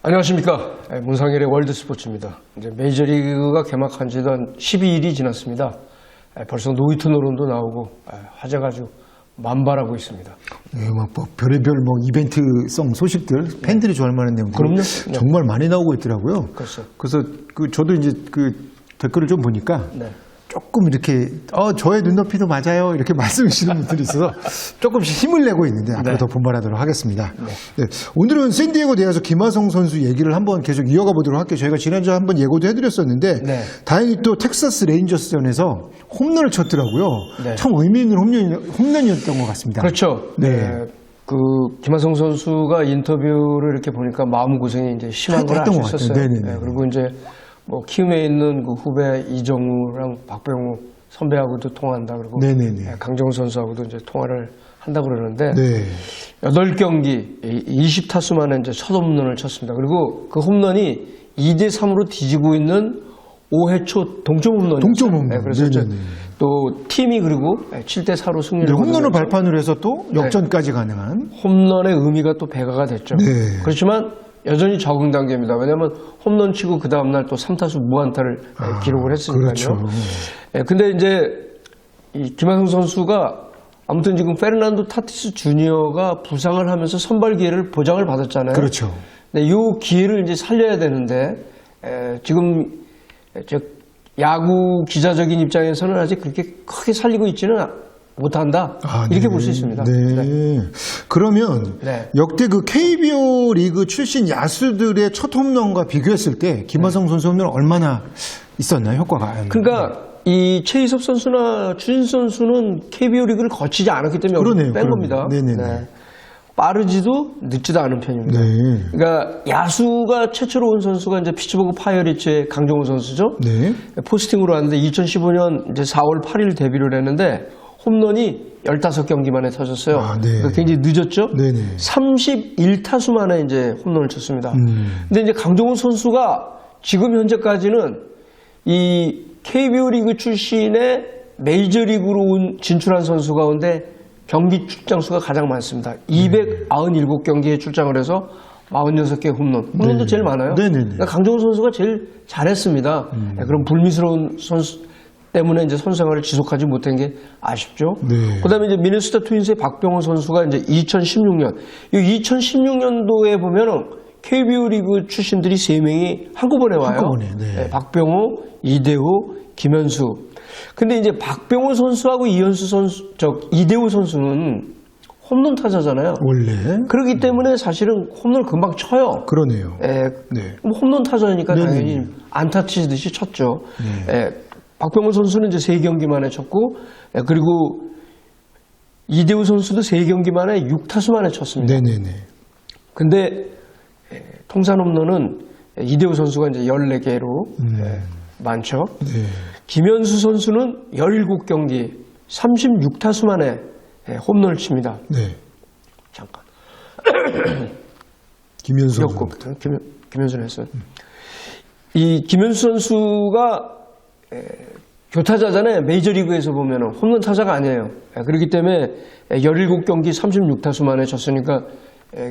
안녕하십니까. 문상일의 월드스포츠입니다. 이제 메이저리그가 개막한 지도 한 12일이 지났습니다. 벌써 노히트 노론도 나오고 화제가 아주 만발하고 있습니다. 네, 뭐 별의별 이벤트성 소식들, 팬들이 좋아할 만한 내용들 그럼요. 정말 많이 나오고 있더라고요. 그렇죠. 그래서 저도 이제 댓글을 좀 보니까 네. 조금 이렇게 저의 눈높이도 맞아요 이렇게 말씀하시는 분들이 있어서 조금씩 힘을 내고 있는데 앞으로 네. 더 분발하도록 하겠습니다. 네, 오늘은 샌디에고 대에서 김하성 선수 얘기를 한번 계속 이어가 보도록 할게요. 저희가 지난주에 한번 예고도 해드렸었는데 네. 다행히 또 텍사스 레인저스전에서 홈런을 쳤더라고요. 네. 참 의미 있는 홈런이었던 것 같습니다. 그렇죠. 네. 김하성 선수가 인터뷰를 이렇게 보니까 마음고생이 이제 심한 걸 알 수 있었어요. 네네네. 그리고 이제 키움에 있는 그 후배 이정우랑 박병호 선배하고도 통화한다. 그리고 네네네. 강정호 선수하고도 이제 통화를 한다고 그러는데 네. 8경기 20타수 만에 이제 첫 홈런을 쳤습니다. 그리고 그 홈런이 2대3으로 뒤지고 있는 5회 초 동점 홈런이었어요. 동점 홈런. 네, 그래서 네네네. 또 팀이 그리고 7대4로 승리를 네, 홈런을 거두면서 발판으로 해서 또 역전까지 가능한. 홈런의 의미가 또 배가가 됐죠. 네. 그렇지만 여전히 적응 단계입니다. 왜냐하면 홈런 치고 그 다음날 또 3타수 무안타를 기록을 했으니까요. 그렇죠. 근데 이제 이 김하성 선수가 아무튼 지금 페르난도 타티스 주니어가 부상을 하면서 선발 기회를 보장을 받았잖아요. 그렇죠. 네, 이 기회를 이제 살려야 되는데 지금 야구 기자적인 입장에서는 아직 그렇게 크게 살리고 있지는 못한다. 이렇게 볼 수 있습니다. 네. 그러면 네. 역대 그 KBO 리그 출신 야수들의 첫 홈런과 비교했을 때 김하성 선수 홈런은 얼마나 있었나요? 효과가? 그러니까 이 최희섭 선수나 추진 선수는 KBO 리그를 거치지 않았기 때문에 그러네요. 뺀 겁니다. 네네네. 네. 빠르지도 늦지도 않은 편입니다. 네. 그러니까 야수가 최초로 온 선수가 이제 피츠버그 파이어리츠의 강정호 선수죠. 네. 포스팅으로 왔는데 2015년 이제 4월 8일 데뷔를 했는데 홈런이 15경기 만에 터졌어요. 네. 그러니까 굉장히 늦었죠. 네네. 31타수 만에 이제 홈런을 쳤습니다. 근데 이제 강정호 선수가 지금 현재까지는 이 KBO 리그 출신의 메이저리그로 진출한 선수 가운데 경기 출장 수가 가장 많습니다. 297경기에 출장을 해서 46개 홈런도 제일 많아요. 네네네. 그러니까 강정호 선수가 제일 잘했습니다. 그럼 불미스러운 선수 때문에 이제 선수 생활을 지속하지 못한 게 아쉽죠. 네. 그다음에 이제 미네소타 트윈스의 박병호 선수가 이제 2016년, 이 2016년도에 보면은 KBO 리그 출신들이 3명이 한꺼번에 와요. 한꺼번에, 네. 박병호, 이대호, 김현수. 근데 이제 박병호 선수하고 이대호 선수는 홈런 타자잖아요. 원래. 그렇기 때문에 사실은 홈런을 금방 쳐요. 그러네요. 네. 뭐 홈런 타자니까 네네. 당연히 안타 치듯이 쳤죠. 네. 박병호 선수는 이제 3경기 만에 쳤고, 그리고 이대호 선수도 3경기 만에 6타수 만에 쳤습니다. 네네네. 근데 통산 홈런은 이대호 선수가 이제 14개로 많죠. 네. 김현수 선수는 17경기 36타수 만에 홈런을 칩니다. 네. 잠깐. 김현수. 김현수는 했어요. 이 김현수 선수가 교타자잖아요. 메이저리그에서 보면 홈런 타자가 아니에요. 그렇기 때문에 17경기 36타수 만에 쳤으니까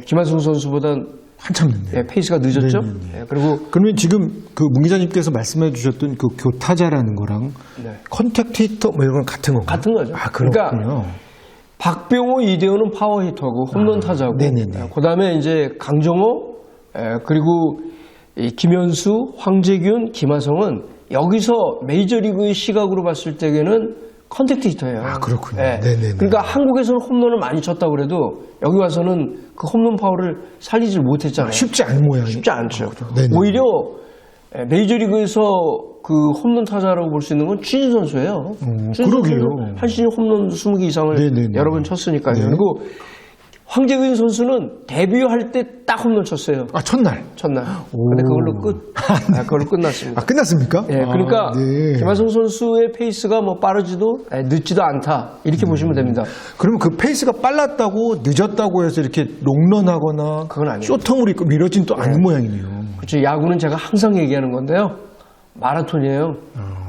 김하성 선수보단 한참 늦네요. 페이스가 늦었죠. 그리고 그러면 지금 그 문 기자님께서 말씀해 주셨던 그 교타자라는 거랑 컨택트 히터 뭐 이런 건 같은 건가요? 같은 거죠. 그렇군요. 그러니까 박병호, 이대호는 파워 히터고 홈런 타자고, 네네네. 그다음에 이제 강정호, 그리고 이 김현수, 황재균, 김하성은 여기서 메이저리그의 시각으로 봤을 때에는 컨택트 히터예요. 그렇군요. 네네네. 그러니까 한국에서는 홈런을 많이 쳤다고 그래도 여기 와서는 그 홈런 파워를 살리지 못했잖아요. 쉽지 않은 모양이. 쉽지 않죠. 네네. 오히려 메이저리그에서 그 홈런 타자라고 볼 수 있는 건 추진 선수예요. 추진 그러게요. 선수는 한 시즌 홈런 20개 이상을 네네네. 여러 번 쳤으니까요. 네. 그리고 황재균 선수는 데뷔할 때 딱 홈런 쳤어요. 첫날. 근데 그걸로 그걸로 끝났습니다. 끝났습니까? 그러니까 네. 김하성 선수의 페이스가 뭐 빠르지도 늦지도 않다 이렇게 보시면 됩니다. 그러면 그 페이스가 빨랐다고 늦었다고 해서 이렇게 롱런하거나 그건 아니에요. 쇼텀으로 있고 미뤄진 또 아닌 모양이네요. 그렇죠. 야구는 제가 항상 얘기하는 건데요. 마라톤이에요.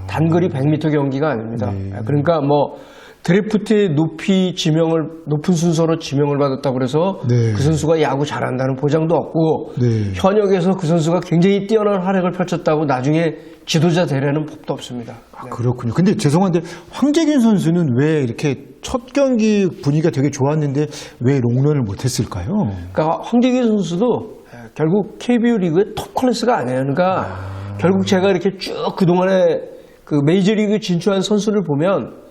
단거리 100m 경기가 아닙니다. 그러니까 뭐 드래프트에 높은 순서로 지명을 받았다고 그래서 네. 그 선수가 야구 잘한다는 보장도 없고 네. 현역에서 그 선수가 굉장히 뛰어난 활약을 펼쳤다고 나중에 지도자 되라는 법도 없습니다. 아, 그렇군요. 근데 죄송한데 황재균 선수는 왜 이렇게 첫 경기 분위기가 되게 좋았는데 왜 롱런을 못했을까요? 그러니까 황재균 선수도 결국 KBO 리그의 톱 클래스가 아니에요. 그러니까 결국 제가 이렇게 쭉 그동안에 그 메이저리그 진출한 선수를 보면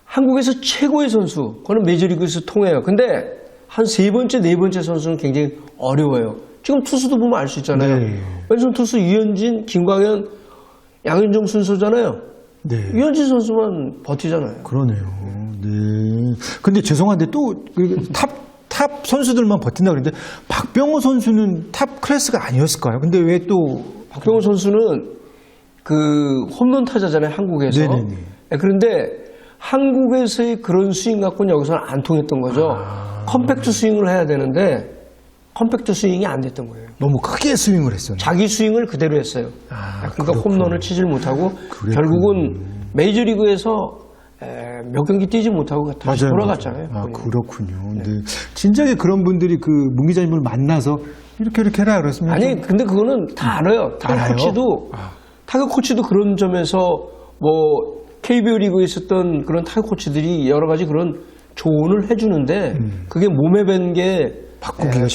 한국에서 최고의 선수, 그거는 메이저리그에서 통해요. 근데 한 세 번째, 네 번째 선수는 굉장히 어려워요. 지금 투수도 보면 알 수 있잖아요. 네. 왼손 투수 유현진, 김광현, 양현종 순서잖아요. 네. 유현진 선수만 버티잖아요. 그러네요. 네. 근데 죄송한데 또 탑 선수들만 버틴다 그러는데 박병호 선수는 탑 클래스가 아니었을까요? 근데 왜 또 박병호 선수는 그 홈런 타자잖아요, 한국에서. 네네네. 그런데 한국에서의 그런 스윙 갖고는 여기서는 안 통했던 거죠. 컴팩트 스윙을 해야 되는데 컴팩트 스윙이 안 됐던 거예요. 너무 크게 스윙을 했어요. 자기 스윙을 그대로 했어요. 그러니까 그렇군요. 홈런을 치질 못하고 그랬군요. 결국은 메이저리그에서 몇 경기 뛰지 못하고 다시 돌아갔잖아요. 아, 본인이. 그렇군요. 네. 진작에 그런 분들이 그 문 기자님을 만나서 이렇게 해라 그랬으면 아니 근데 그거는 다 알아요. 알아요? 타격 코치도 그런 점에서 뭐 KBO 리그에 있었던 그런 타격 코치들이 여러 가지 그런 조언을 해주는데 그게 몸에 밴게 바꾸기가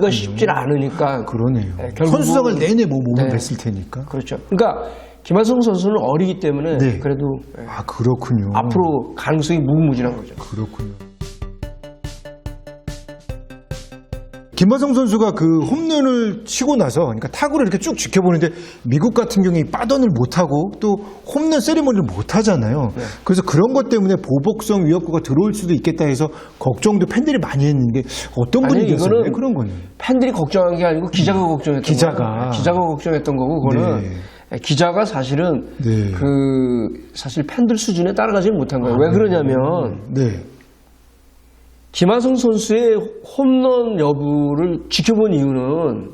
쉽지 않으니까. 그러네요. 결국은- 선수생활 내내 뭐 몸을 네. 맸을 테니까. 그렇죠. 그러니까 김하성 선수는 어리기 때문에 네. 그래도 아, 그렇군요. 앞으로 가능성이 무궁무진한 거죠. 그렇군요. 김하성 선수가 그 홈런을 치고 나서 그러니까 타구를 이렇게 쭉 지켜보는데 미국 같은 경우에 빠던을 못하고 또 홈런 세리머니를 못하잖아요. 네. 그래서 그런 것 때문에 보복성 위협구가 들어올 수도 있겠다 해서 걱정도 팬들이 많이 했는데 어떤 아니, 분위기였어요? 이거는 그런 거는. 팬들이 걱정한 게 아니고 기자가 걱정했던 거예요. 기자가 걱정했던 거고 그거는 기자가 사실은 네. 사실 팬들 수준에 따라가지는 못한 거예요. 왜 그러냐면 네. 김하성 선수의 홈런 여부를 지켜본 이유는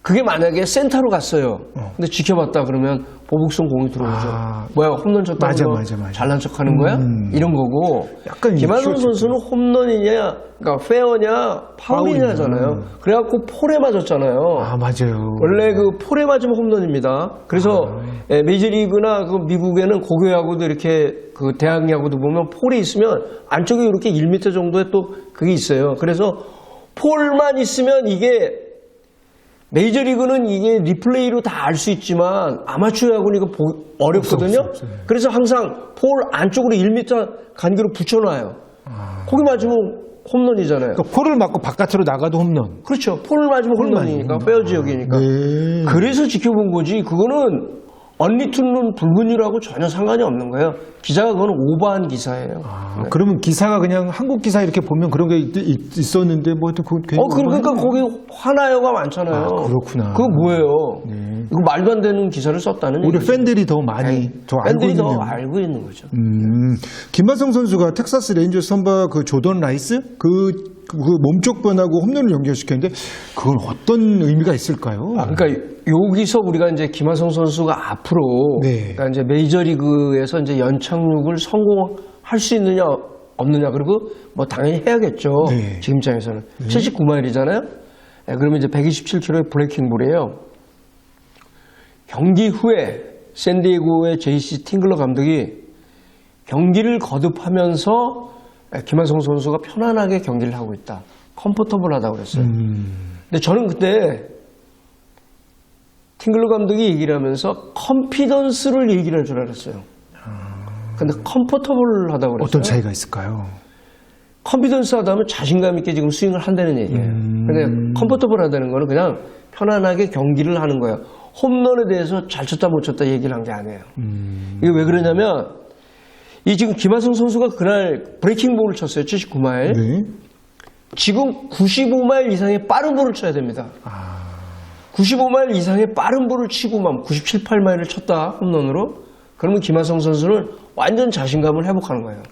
그게 만약에 센터로 갔어요. 근데 지켜봤다 그러면 보복성 공이 들어오죠. 아. 뭐야 홈런 쳤다고 맞아, 너 맞아. 잘난 척하는 거야? 이런 거고. 약간 김하성 이슈였죠. 선수는 홈런이냐, 그러니까 페어냐, 파울이냐잖아요. 그래갖고 폴에 맞았잖아요. 아, 맞아요. 원래 그 폴에 맞으면 홈런입니다. 그래서 메이저리그나 그 미국에는 고교야구도 이렇게 그 대학야구도 보면 폴이 있으면 안쪽에 이렇게 1m 정도의 또 그게 있어요. 그래서 폴만 있으면 이게 메이저리그는 이게 리플레이로 다 알 수 있지만 아마추어 야구는 이거 어렵거든요. 없어요. 그래서 항상 폴 안쪽으로 1m 간격으로 붙여놔요. 거기 맞으면 홈런이잖아요. 그러니까 폴을 맞고 바깥으로 나가도 홈런. 그렇죠. 폴을 맞으면 홈런이니까 페어 지역이니까. 네. 그래서 지켜본 거지. 그거는 언리툰룬 불문율하고 전혀 상관이 없는 거예요. 기자가 그거는 오버한 기사예요. 아, 그러면 기사가 그냥 한국 기사 이렇게 보면 그런 게 있었는데 뭐 또 그러니까 거기 화나요가 많잖아요. 아, 그렇구나. 그거 뭐예요? 네. 이거 말도 안 되는 기사를 썼다는 오히려 얘기죠. 팬들이 더 많이 더 알고 팬들이 있는 더 점. 알고 있는 거죠. 김하성 선수가 텍사스 레인저스 선발 그 조던 라이스 그 몸쪽 변하고 홈런을 연결시켰는데 그건 어떤 의미가 있을까요? 그러니까 여기서 우리가 이제 김하성 선수가 앞으로 네. 그러니까 이제 메이저리그에서 이제 연착륙을 성공할 수 있느냐 없느냐 그리고 뭐 당연히 해야겠죠. 네. 지금 입장에서는 79마일이잖아요. 그러면 이제 127km의 브레이킹 볼이에요. 경기 후에 샌디에고의 JC 팅글러 감독이 경기를 거듭하면서 김하성 선수가 편안하게 경기를 하고 있다. 컴포터블하다고 그랬어요. 근데 저는 그때 팅글러 감독이 얘기를 하면서 컨피던스를 얘기를 할 줄 알았어요. 근데 컴포터블하다고 그랬어요. 어떤 차이가 있을까요? 컨피던스 하다면 자신감 있게 지금 스윙을 한다는 얘기예요. 근데 컴포터블하다는 거는 그냥 편안하게 경기를 하는 거예요. 홈런에 대해서 잘 쳤다 못 쳤다 얘기를 한 게 아니에요. 이게 왜 그러냐면 이 지금 김하성 선수가 그날 브레이킹 볼을 쳤어요. 79마일. 네. 지금 95마일 이상의 빠른 볼을 쳐야 됩니다. 95마일 이상의 빠른 볼을 치고만 97, 8마일을 쳤다 홈런으로. 그러면 김하성 선수는 완전 자신감을 회복하는 거예요.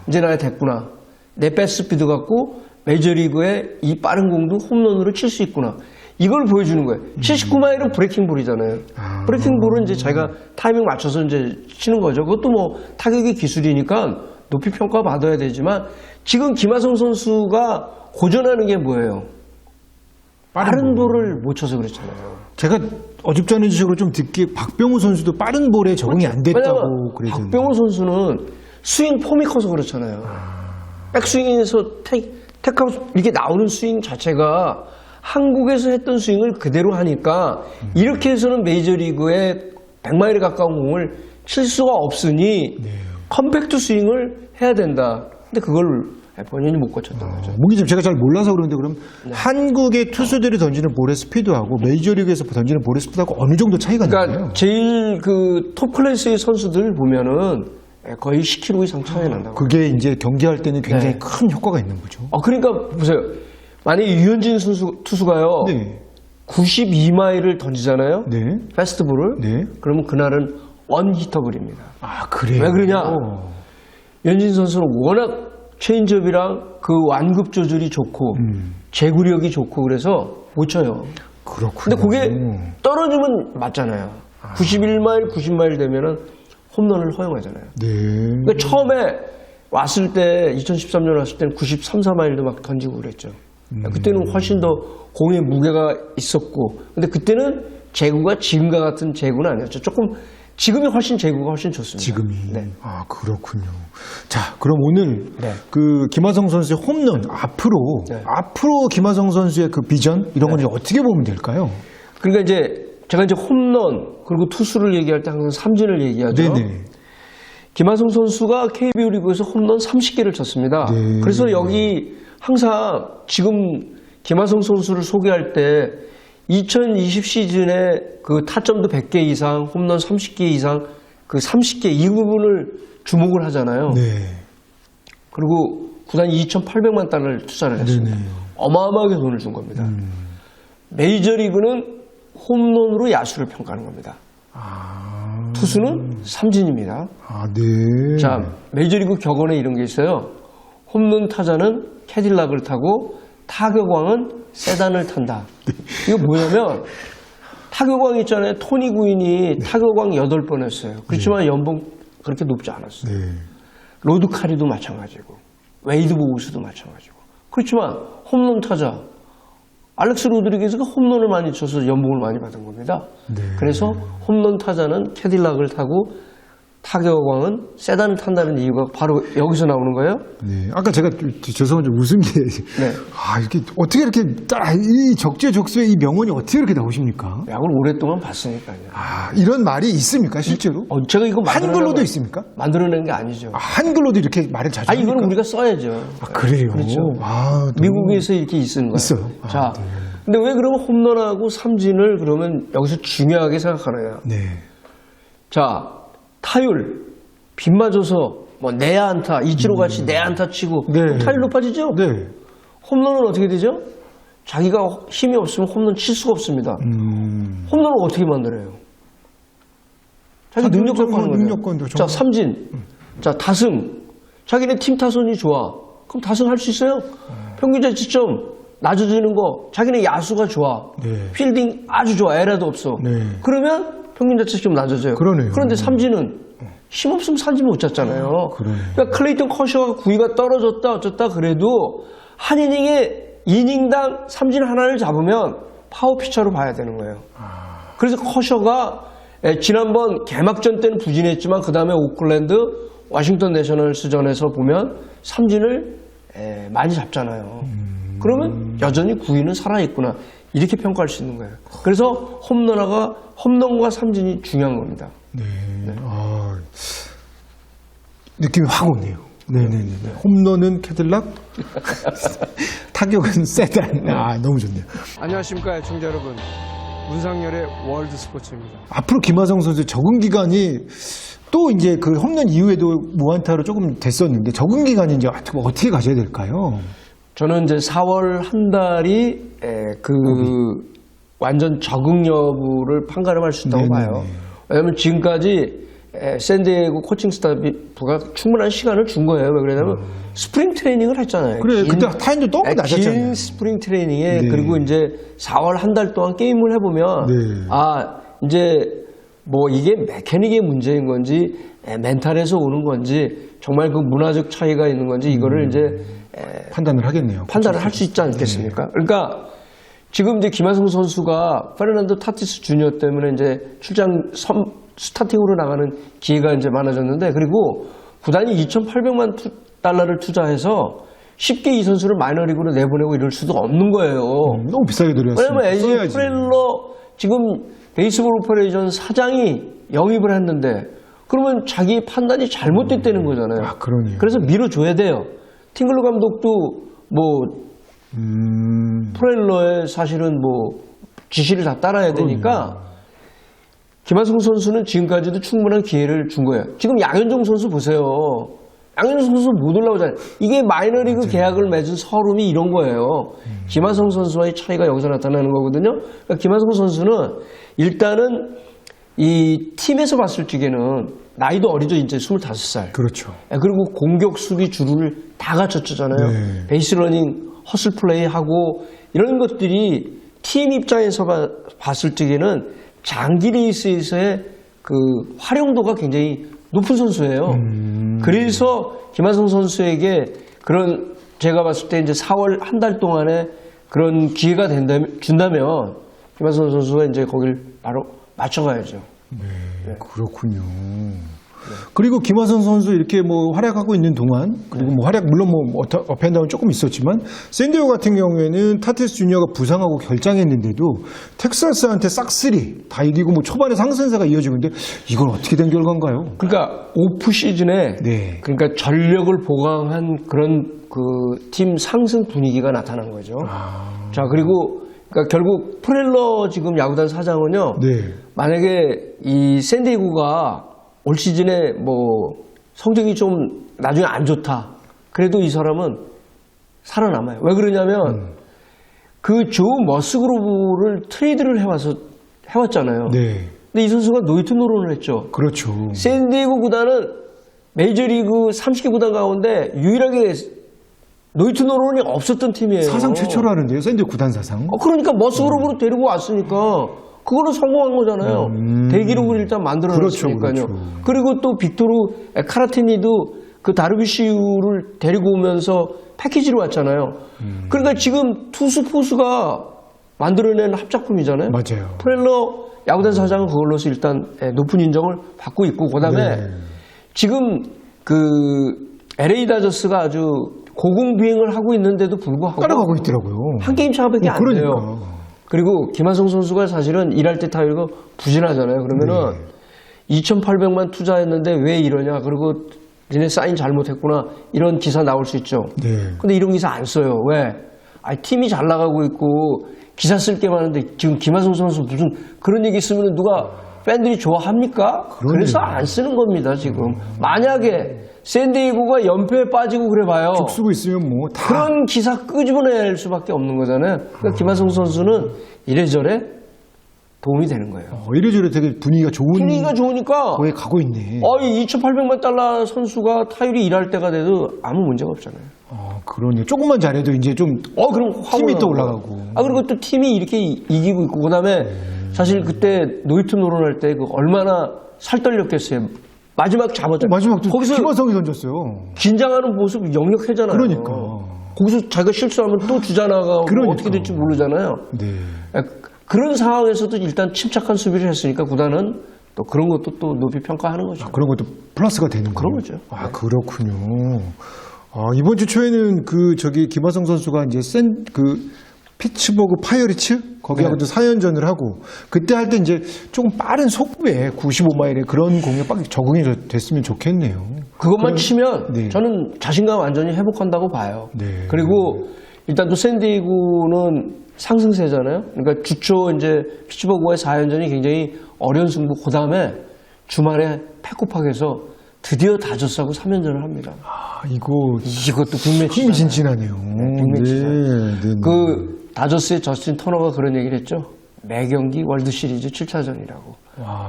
이제 나야 됐구나. 내 패스피드 갖고 메이저리그에 이 빠른 공도 홈런으로 칠 수 있구나. 이걸 보여주는 거예요. 79마일은 브레이킹 볼이잖아요. 브레이킹 볼은 이제 자기가 타이밍 맞춰서 이제 치는 거죠. 그것도 뭐 타격의 기술이니까 높이 평가받아야 되지만 지금 김하성 선수가 고전하는 게 뭐예요? 빠른 볼을 못 쳐서 그렇잖아요. 제가 어줍잖은 지식으로 좀 듣기에 박병호 선수도 빠른 볼에 적응이 안 됐다고 그러던데. 박병호 선수는 스윙 폼이 커서 그렇잖아요. 백스윙에서 택하고 이렇게 나오는 스윙 자체가 한국에서 했던 스윙을 그대로 하니까 이렇게 해서는 메이저리그에 100마일에 가까운 공을 칠 수가 없으니 컴팩트 스윙을 해야 된다. 근데 그걸 본인이 못 고쳤던 거죠. 문기님 제가 잘 몰라서 그러는데 그럼 한국의 투수들이 던지는 볼의 스피드하고 메이저리그에서 던지는 볼의 스피드하고 어느 정도 차이가 나요? 그러니까 제일 그 톱 클래스의 선수들 보면은 거의 10kg 이상 차이 난다고. 그게 이제 경기할 때는 굉장히 큰 효과가 있는 거죠. 그러니까 보세요. 만약에 유현진 투수가요. 92마일을 던지잖아요. 패스트볼을. 그러면 그날은 원히터블입니다. 그래요? 왜 그러냐? 유현진 선수는 워낙 체인지업이랑 그 완급 조절이 좋고 제구력이 좋고 그래서 못 쳐요. 그렇군요. 근데 그게 떨어지면 맞잖아요. 91마일, 90마일 되면은 홈런을 허용하잖아요. 그러니까 처음에 왔을 때 2013년 왔을 때는 93, 4마일도 막 던지고 그랬죠. 그때는 훨씬 더 공의 무게가 있었고, 근데 그때는 제구가 지금과 같은 제구는 아니었죠. 조금 지금이 훨씬 제구가 훨씬 좋습니다. 지금이. 그렇군요. 자, 그럼 오늘 그 김하성 선수의 홈런 앞으로 김하성 선수의 그 비전 이런 건 이제 어떻게 보면 될까요? 그러니까 제가 홈런 그리고 투수를 얘기할 때 항상 삼진을 얘기하죠. 김하성 선수가 KBO 리그에서 홈런 30개를 쳤습니다. 그래서 여기 항상 지금 김하성 선수를 소개할 때 2020 시즌에 그 타점도 100개 이상, 홈런 30개 이상, 그 30개 이 부분을 주목을 하잖아요. 그리고 구단이 2,800만 달러를 투자를 했습니다. 어마어마하게 돈을 준 겁니다. 메이저리그는 홈런으로 야수를 평가하는 겁니다. 투수는 삼진입니다. 자, 메이저리그 격언에 이런 게 있어요. 홈런 타자는 캐딜락을 타고 타격왕은 세단을 탄다. 이거 뭐냐면 타격왕 있잖아요. 토니 구인이 타격왕 8번 했어요. 그렇지만 연봉 그렇게 높지 않았어요. 로드 카리도 마찬가지고 웨이드 보우스도 마찬가지고. 그렇지만 홈런 타자 알렉스 로드리게스가 홈런을 많이 쳐서 연봉을 많이 받은 겁니다. 그래서 홈런 타자는 캐딜락을 타고 타격왕은 세단을 탄다는 이유가 바로 여기서 나오는 거예요. 아까 제가 죄송한데 웃은 게 이렇게 어떻게 이렇게 이 적재적소에 이 명언이 어떻게 이렇게 나오십니까? 야구를 오랫동안 봤으니까요. 이런 말이 있습니까 실제로? 제가 이거 한글로도 있습니까? 만들어낸 게 아니죠. 한글로도 이렇게 말을 자주 합니까? 이건 우리가 써야죠. 그래요? 그렇죠. 미국에서 이렇게 쓰는 거예요. 있어요. 자, 근데 왜 그러면 홈런하고 삼진을 그러면 여기서 중요하게 생각하느냐? 자, 타율, 빗 맞아서 뭐 내야 안타, 이치로 같이 내야 안타 치고 타율 높아지죠? 홈런은 어떻게 되죠? 자기가 힘이 없으면 홈런 칠 수가 없습니다. 홈런을 어떻게 만들어요? 자기 능력 갖고 하는 거예요. 자, 삼진. 자, 다승. 자기네 팀 타선이 좋아. 그럼 다승 할 수 있어요? 평균 자책점 낮아지는 거. 자기네 야수가 좋아. 필딩 아주 좋아. 에라도 없어. 그러면 평균 자책점 낮아져요. 그런데 삼진은 힘 없으면 삼진 못 잤잖아요. 그러니까 클레이턴 커셔가 구위가 떨어졌다 어쩌다 그래도 한 이닝당 삼진 하나를 잡으면 파워 피처로 봐야 되는 거예요. 그래서 커셔가 지난번 개막전 때는 부진했지만 그 다음에 오클랜드 워싱턴 내셔널스전에서 보면 삼진을 많이 잡잖아요. 그러면 여전히 구위는 살아있구나. 이렇게 평가할 수 있는 거예요. 그래서 홈런과 삼진이 중요한 겁니다. 느낌이 확 오네요. 홈런은 캐딜락, 타격은 세단. 너무 좋네요. 안녕하십니까, 애청자 여러분. 문상열의 월드 스포츠입니다. 앞으로 김하성 선수의 적응 기간이 또 이제 그 홈런 이후에도 무안타로 조금 됐었는데 적응 기간이 이제 어떻게 가셔야 될까요? 저는 이제 4월 한 달이 완전 적응 여부를 판가름할 수 있다고 봐요. 왜냐하면 지금까지 샌디에고 코칭 스타프가 충분한 시간을 준 거예요. 왜 그러냐면 스프링 트레이닝을 했잖아요. 그때 타임도 너무 낮았잖아요. 긴 스프링 트레이닝에 그리고 이제 4월 한 달 동안 게임을 해보면 이제 뭐 이게 메커닉의 문제인 건지 멘탈에서 오는 건지 정말 그 문화적 차이가 있는 건지 이거를 이제 판단을 하겠네요. 판단을 할 수 있지 않겠습니까? 그러니까 지금 이제 김하성 선수가 페르난도 타티스 주니어 때문에 이제 스타팅으로 나가는 기회가 이제 많아졌는데, 그리고 구단이 2,800만 달러를 투자해서 쉽게 이 선수를 마이너리그로 내보내고 이럴 수도 없는 거예요. 너무 비싸게 들였어요. 왜냐면 에지 프렐러 지금 베이스볼 오퍼레이션 사장이 영입을 했는데 그러면 자기 판단이 잘못됐다는 거잖아요. 아, 그러네요. 그래서 밀어줘야 돼요. 팅글러 감독도 뭐 프렐러의 사실은 뭐 지시를 다 따라야 되니까 김하성 선수는 지금까지도 충분한 기회를 준 거예요. 지금 양현종 선수 보세요. 양현종 선수 못 올라오잖아요. 이게 마이너리그 계약을 맺은 서름이 이런 거예요. 김하성 선수와의 차이가 여기서 나타나는 거거든요. 그러니까 김하성 선수는 일단은 이 팀에서 봤을 적에는 나이도 어리죠. 이제 25살. 그렇죠. 그리고 공격, 수비, 주루를 다 갖췄잖아요. 네. 베이스 러닝, 허슬 플레이 하고 이런 것들이 팀 입장에서 봤을 적에는 장기 레이스에서의 그 활용도가 굉장히 높은 선수예요. 그래서 김하성 선수에게 그런 제가 봤을 때 이제 4월 한 달 동안에 그런 기회가 준다면 김하성 선수가 이제 거길 바로 맞춰가야죠. 네, 그렇군요. 그리고 김하성 선수 이렇게 뭐 활약하고 있는 동안, 그리고 뭐 활약 물론 뭐 업앤다운 조금 있었지만, 샌디에고 같은 경우에는 타티스 주니어가 부상하고 결장했는데도 텍사스한테 싹쓸이 다 이기고 뭐 초반에 상승세가 이어지고 있는데 이건 어떻게 된 결과인가요? 그러니까 오프 시즌에 네. 그러니까 전력을 보강한 그런 그 팀 상승 분위기가 나타난 거죠. 자, 그리고 그러니까 결국 프렐러 지금 야구단 사장은요. 네. 만약에 이 샌디에고가 올 시즌에 뭐 성적이 좀 나중에 안 좋다. 그래도 이 사람은 살아남아요. 왜 그러냐면 그 조 머스그로브를 트레이드를 해왔잖아요. 네. 근데 이 선수가 노이트 노론을 했죠. 그렇죠. 샌디에고 구단은 메이저리그 30개 구단 가운데 유일하게 노이트 노론이 없었던 팀이에요. 사상 최초로 하는데요. 샌디에고 구단 사상. 그러니까 머스그로브로 데리고 왔으니까 그거는 성공한 거잖아요. 대기록을 일단 만들어놨으니까요. 그렇죠. 그리고 또 빅토르 카라티니도 그 다르비시유를 데리고 오면서 패키지로 왔잖아요. 그러니까 지금 투수 포수가 만들어낸 합작품이잖아요. 맞아요. 프렐러 야구단 사장은 그걸로서 일단 높은 인정을 받고 있고, 그다음에 네. 지금 그 LA 다저스가 아주 고공비행을 하고 있는데도 불구하고 따라가고 있더라고요. 한 게임 차밖에 안 그러니까. 돼요. 그리고 김하성 선수가 사실은 일할 때 타율이 부진하잖아요. 그러면은 2,800만 투자했는데 왜 이러냐. 그리고 니네 사인 잘못했구나. 이런 기사 나올 수 있죠. 네. 근데 이런 기사 안 써요. 왜? 팀이 잘 나가고 있고 기사 쓸 게 많은데 지금 김하성 선수 무슨 그런 얘기 쓰면 누가 팬들이 좋아합니까? 그래서 안 쓰는 겁니다, 지금. 만약에 샌디에고가 연패에 빠지고 그래 봐요. 쓰고 있으면 뭐 다. 그런 기사 끄집어낼 수밖에 없는 거잖아요. 그러니까 김하성 선수는 이래저래 도움이 되는 거예요. 이래저래 되게 분위기가 좋으니까 거에 가고 있네. 이 2,800만 달러 선수가 타율이 일할 때가 돼도 아무 문제가 없잖아요. 그러네. 조금만 잘해도 이제 좀 그럼 힘이 또 올라가고. 그리고 또 팀이 이렇게 이기고 있고, 그다음에 사실 그때 노이트 노론할 때 그 얼마나 살떨렸겠어요. 마지막 잡았죠. 마지막도 거기서 김하성이 던졌어요. 긴장하는 모습 역력하잖아요. 그러니까. 거기서 자기가 실수하면 또 주자나가 그러니까. 어떻게 될지 모르잖아요. 네. 그런 상황에서도 일단 침착한 수비를 했으니까 구단은 또 그런 것도 또 높이 평가하는 거죠. 그런 것도 플러스가 되는 그런 거죠. 거죠. 그렇군요. 이번 주 초에는 김하성 선수가 이제 피츠버그 파이어리츠 거기하고도 4연전을 하고, 그때 할 때 이제 조금 빠른 속도에 95마일에 그런 공에 빡 적응이 됐으면 좋겠네요. 그것만 치면 네. 저는 자신감 완전히 회복한다고 봐요. 네. 그리고 일단 또 샌디에고는 상승세잖아요. 그러니까 주초 이제 피츠버그와의 4연전이 굉장히 어려운 승부. 그다음에 주말에 패코팍에서 드디어 다저스하고 3연전을 합니다. 이것도 빅매치. 흥미진진하네요. 빅매치잖아요. 네. 그 다저스의 저스틴 터너가 그런 얘기를 했죠. 매 경기 월드시리즈 7차전이라고.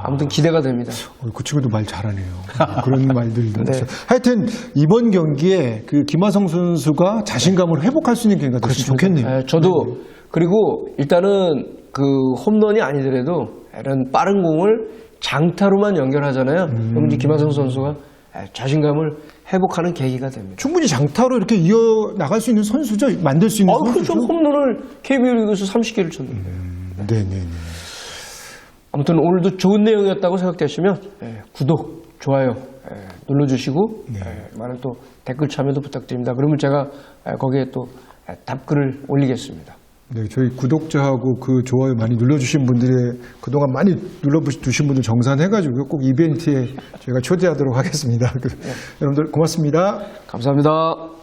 아무튼 기대가 됩니다. 그 친구도 말 잘하네요. 그런 말들도. 네. 하여튼 이번 경기에 그 김하성 선수가 자신감을 회복할 수 있는 경기가 됐으면 좋겠네요. 네, 저도. 그리고 일단은 그 홈런이 아니더라도 이런 빠른 공을 장타로만 연결하잖아요. 그럼 이제 김하성 선수가 자신감을 회복하는 계기가 됩니다. 충분히 장타로 이렇게 이어나갈 수 있는 선수죠? 만들 수 있는 그렇죠. 선수죠? 홈런을 KBO 리그에서 30개를 쳤는데. 네네네. 아무튼 오늘도 좋은 내용이었다고 생각되시면 구독, 좋아요 눌러주시고 많은 또 댓글 참여도 부탁드립니다. 그러면 제가 거기에 또 답글을 올리겠습니다. 네, 저희 구독자하고 그 좋아요 많이 눌러주신 분들의 그동안 많이 눌러두신 분들 정산해가지고 꼭 이벤트에 저희가 초대하도록 하겠습니다. 여러분들 고맙습니다. 감사합니다.